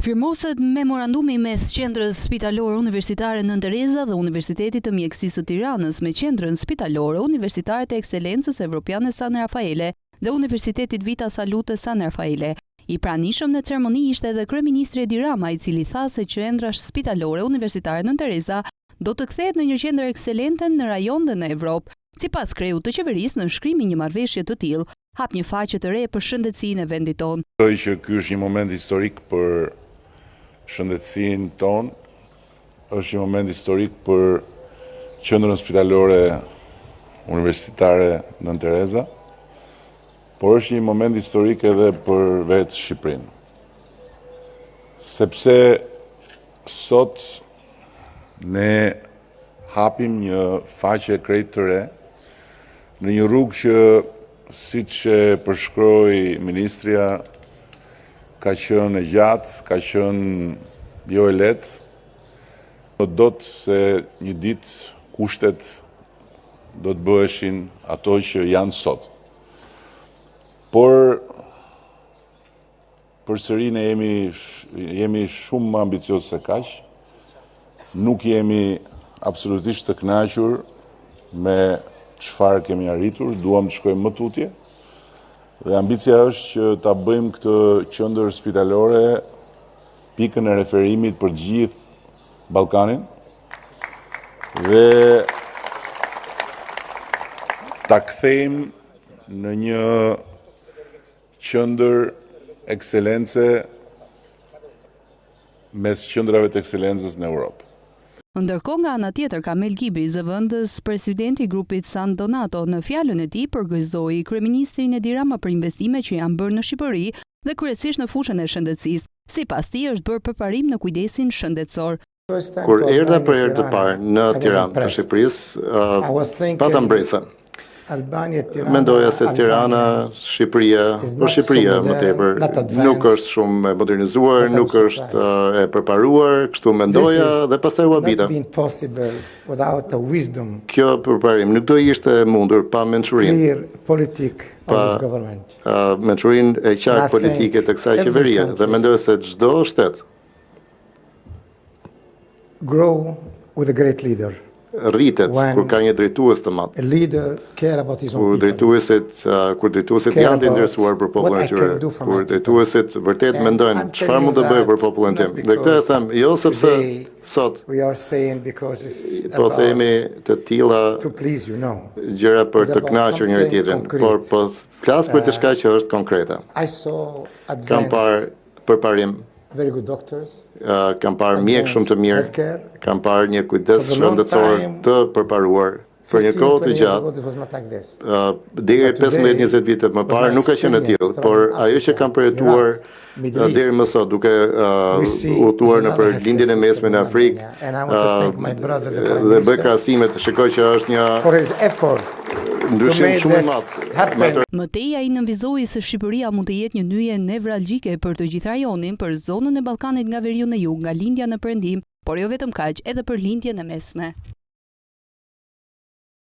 Firmoset memorandumi mes Qendrës Spitalore Universitare Nën Tereza dhe Universitetit të Mjekësisë së Tiranës me Qendrën Spitalore Universitare të Ekselencës Evropiane San Rafaele dhe Universitetit Vita Salute San Rafaele. I pranishëm në ceremoni ishte edhe kryeministri Edi Rama, i cili tha se Qendra Spitalore Universitare Nën Tereza do të kthehet në një qendër ekselente në rajon dhe në Evropë. Sipas kreut të qeverisë, në shkrimi një marrëveshje të tillë hap një faqe të re për shëndetësinë e vendit tonë. Që ky është një moment historik për shëndetësinë tonë, është një moment historik për Qendrën Spitalore Universitare Nën Tereza, por është një moment historik edhe për vetë Shqipërinë. Sepse sot ne hapim një faqe krejt të re në një rrugë që, siç e përshkroi ministria, ka qenë e gjatë, ka qenë jo e lehtë. Do të se një ditë kushtet do të bëheshin ato që janë sot. Por përsëri ne jemi shumë më ambiciozë se kaq. Nuk jemi absolutisht të kënaqur me çfarë kemi arritur, duam të shkojmë më tutje. Dhe ambicia është që ta bëjmë këtë qendër spitalore pikën e referimit për gjithë Ballkanin dhe ta kthejmë në një qendër ekselence mes qendrave të ekselencës në Europë. Ndërkohë nga ana tjetër, Kamel Gibi, zëvendës presidenti i grupit San Donato, në fjalën e tij përgëzoi kryeministrin Edi Rama për investimet që janë bërë në Shqipëri dhe kryesisht në fushën e shëndetësisë. Sipas tij është bërë përparim në kujdesin shëndetësor. Kur erdha për herë të parë në Tiranë të Shqipërisë, pata mbresën. Mendoja se Tirana, Shqipëria më tepër, nuk është shumë e modernizuar, nuk është e përparuar, kështu mendoja dhe pastaj u habita. Kjo përparim nuk do ishte mundur pa mençurinë. Pa mençurinë e qartë politike të kësaj qeverie dhe mendoja se çdo shtet rritet kur ka një drejtues të madh. Kur drejtuesit janë të interesuar për popullin e tyre, kur drejtuesit vërtet mendojnë çfarë mund të bëjë për popullin tim. Dhe këtë e them jo sepse sot po themi të tilla gjëra për të kënaqur njëri tjetrin, por po flas për diçka që është konkrete. Kam parë përparim. Kam parë mjek shumë të mirë, kam parë një kujdes shëndetësor të përparuar për një kohë të gjatë. Deri 15-20 vite më parë nuk ka qenë e tillë, por ajo që kam përjetuar deri më sot, duke udhëtuar nëpër lindjen e mesme në Afrikë dhe bëj krahasime, të shikoj që është një ndryshim shumë i madh. Mëtej ai nënvizoi se Shqipëria mund të jetë një nyje nevralgjike për të gjithë rajonin, për zonën e Ballkanit nga veriu në jug, nga lindja në perëndim, por jo vetëm kaq, edhe për lindjen e mesme.